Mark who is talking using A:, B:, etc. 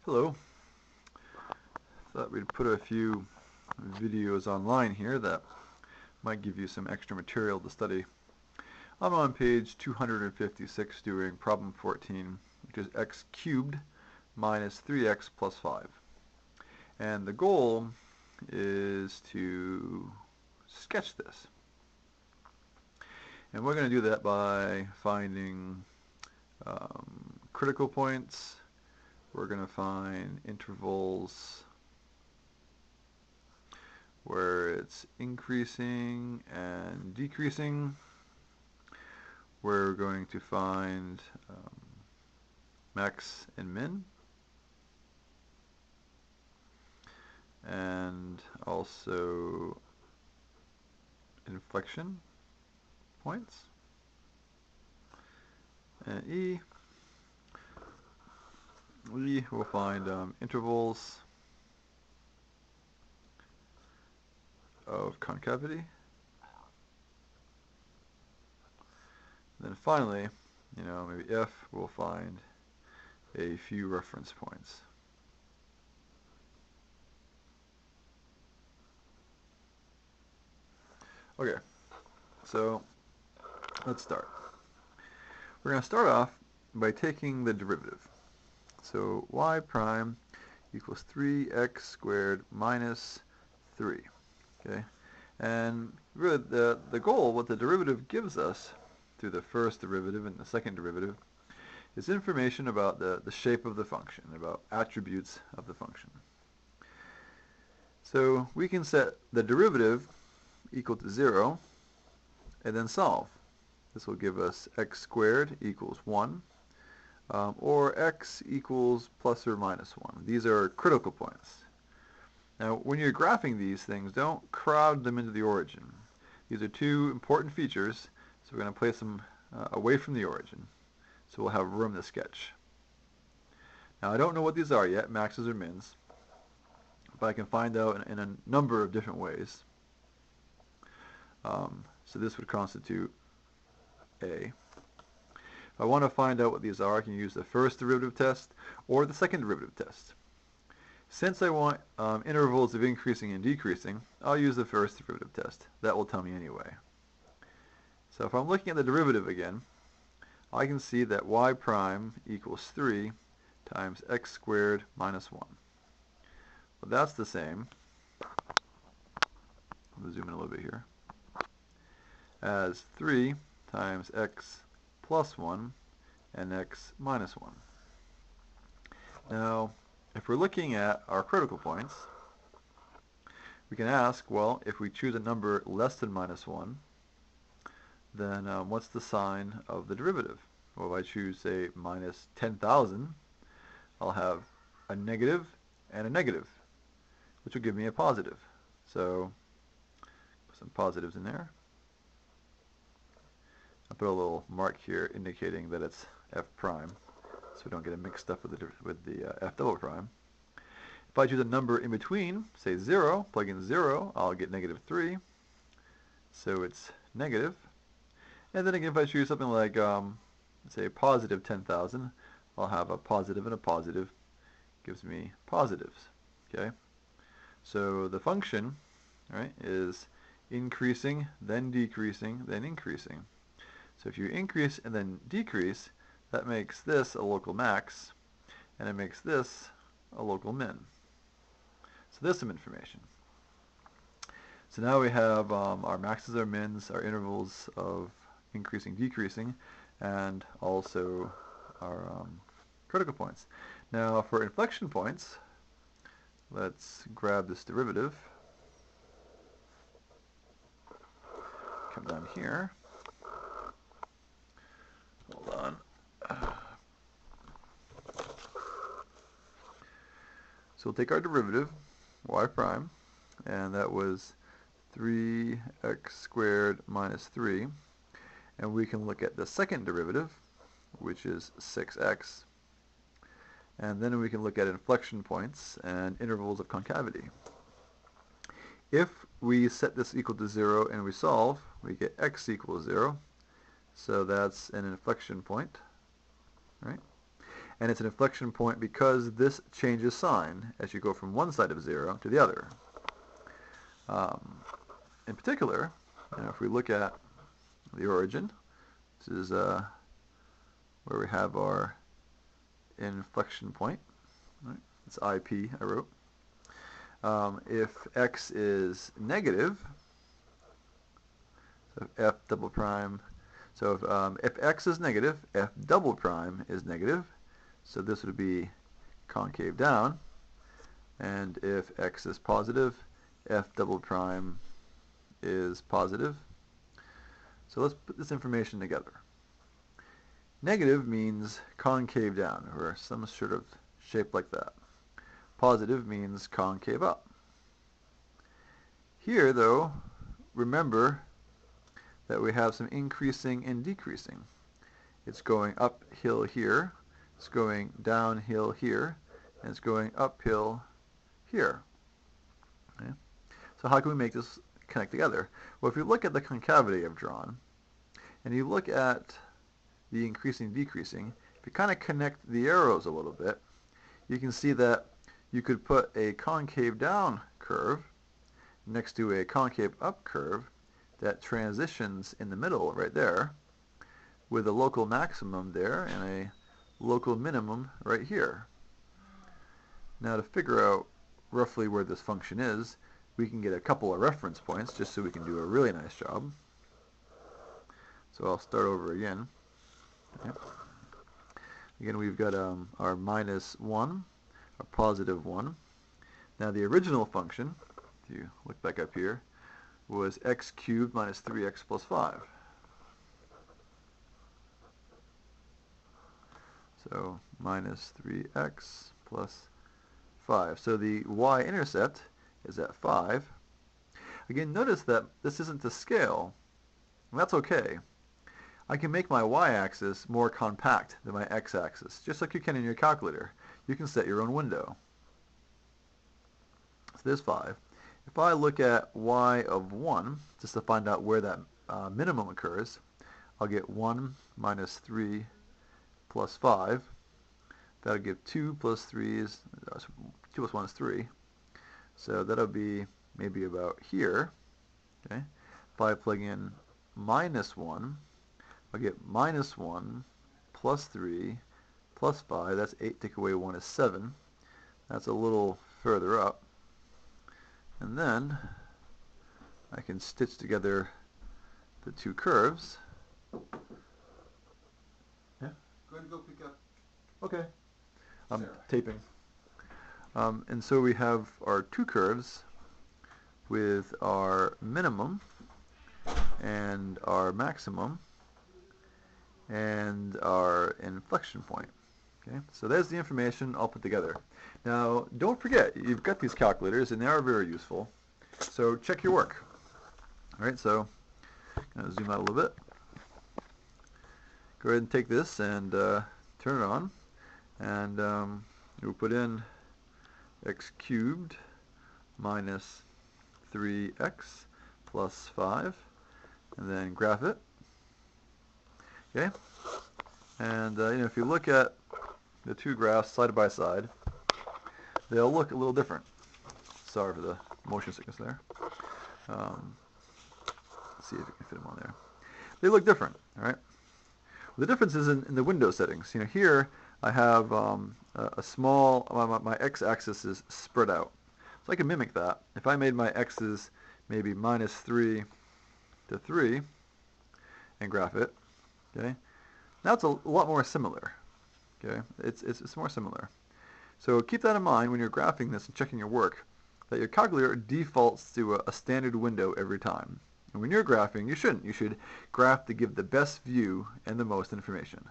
A: Hello. Thought we'd put a few videos online here that might give you some extra material to study. I'm on page 256 doing problem 14, which is x cubed minus 3x plus 5. And the goal is to sketch this. And we're going to do that by finding critical points. We're going to find intervals where it's increasing and decreasing. We're going to find max and min, and also inflection points, and we will find intervals of concavity. And then finally, maybe F, we'll find a few reference points. Okay, so let's start. We're going to start off by taking the derivative. So y prime equals 3x squared minus 3. Okay, and really the goal, what the derivative gives us through the first derivative and the second derivative, is information about the shape of the function, about attributes of the function. So we can set the derivative equal to 0 and then solve. This will give us x squared equals 1, or x equals plus or minus 1. These are critical points. Now, when you're graphing these things, don't crowd them into the origin. These are two important features, so we're going to place them away from the origin, so we'll have room to sketch. Now, I don't know what these are yet, maxes or mins, but I can find out in a number of different ways. So this would constitute A. If I want to find out what these are, I can use the first derivative test or the second derivative test. Since I want intervals of increasing and decreasing, I'll use the first derivative test. That will tell me anyway. So if I'm looking at the derivative again, I can see that y prime equals 3 times x squared minus 1. Well, that's the same, I'll zoom in a little bit here, as 3 times x plus 1 and x minus 1. Now, if we're looking at our critical points, we can ask, well, if we choose a number less than minus 1, then what's the sign of the derivative? Well, if I choose, say, minus 10,000, I'll have a negative and a negative, which will give me a positive. So, put some positives in there. I'll put a little mark here indicating that it's f prime, so we don't get it mixed up with the f double prime. If I choose a number in between, say 0, plug in 0, I'll get negative 3, so it's negative. And then again, if I choose something like, say, positive 10,000, I'll have a positive and a positive, gives me positives. Okay, so the function, right, is increasing, then decreasing, then increasing. So if you increase and then decrease, that makes this a local max, and it makes this a local min. So there's some information. So now we have our maxes, our mins, our intervals of increasing, decreasing, and also our critical points. Now for inflection points, let's grab this derivative, come down here, hold on. So we'll take our derivative, y prime, and that was 3x squared minus 3, and we can look at the second derivative, which is 6x, and then we can look at inflection points and intervals of concavity. If we set this equal to 0 and we solve, we get x equals 0, so that's an inflection point, right? And it's an inflection point because this changes sign as you go from one side of 0 to the other. In particular, if we look at the origin, this is where we have our inflection point. Right? It's IP I wrote. If x is negative, so f double prime, so if x is negative, f double prime is negative, so this would be concave down, and if x is positive, f double prime is positive. So let's put this information together. Negative means concave down, or some sort of shape like that. Positive means concave up. Here, though, remember that we have some increasing and decreasing. It's going uphill here, it's going downhill here, and it's going uphill here. Okay? So how can we make this connect together? Well, if you look at the concavity I've drawn, and you look at the increasing and decreasing, if you kind of connect the arrows a little bit, you can see that you could put a concave down curve next to a concave up curve that transitions in the middle right there with a local maximum there and a local minimum right here. Now to figure out roughly where this function is, we can get a couple of reference points just so we can do a really nice job. So I'll start over again. Okay. Again, we've got our -1, our +1. Now the original function, if you look back up here, was x cubed minus 3x plus 5. So minus 3x plus 5. So the y-intercept is at 5. Again, notice that this isn't to scale, and that's okay. I can make my y-axis more compact than my x-axis, just like you can in your calculator. You can set your own window. So there's 5. If I look at y of 1, just to find out where that minimum occurs, I'll get 1 minus 3 plus 5. That'll give 2 plus 3 is 2 plus 1 is 3. So that'll be maybe about here. Okay. If I plug in -1, I'll get -1 plus 3 plus 5. That's 8. Take away 1 is 7. That's a little further up. And then I can stitch together the two curves. Yeah?
B: Go ahead and go pick up.
A: Okay. I'm
B: Sarah.
A: taping. And so we have our two curves with our minimum and our maximum and our inflection point. Okay, so there's the information all put together. Now, don't forget, you've got these calculators, and they are very useful. So check your work. All right, so I'm going to zoom out a little bit. Go ahead and take this and turn it on, and we'll put in x cubed minus 3x plus 5, and then graph it. Okay, and if you look at the two graphs side by side, they'll look a little different. Sorry for the motion sickness there. Let's see if we can fit them on there. They look different, all right? Well, the difference is in the window settings. Here I have a small, my x-axis is spread out. So I can mimic that. If I made my x's maybe -3 to 3 and graph it, okay? Now it's a lot more similar. Okay, it's more similar. So keep that in mind when you're graphing this and checking your work, that your calculator defaults to a standard window every time. And when you're graphing, you shouldn't. You should graph to give the best view and the most information.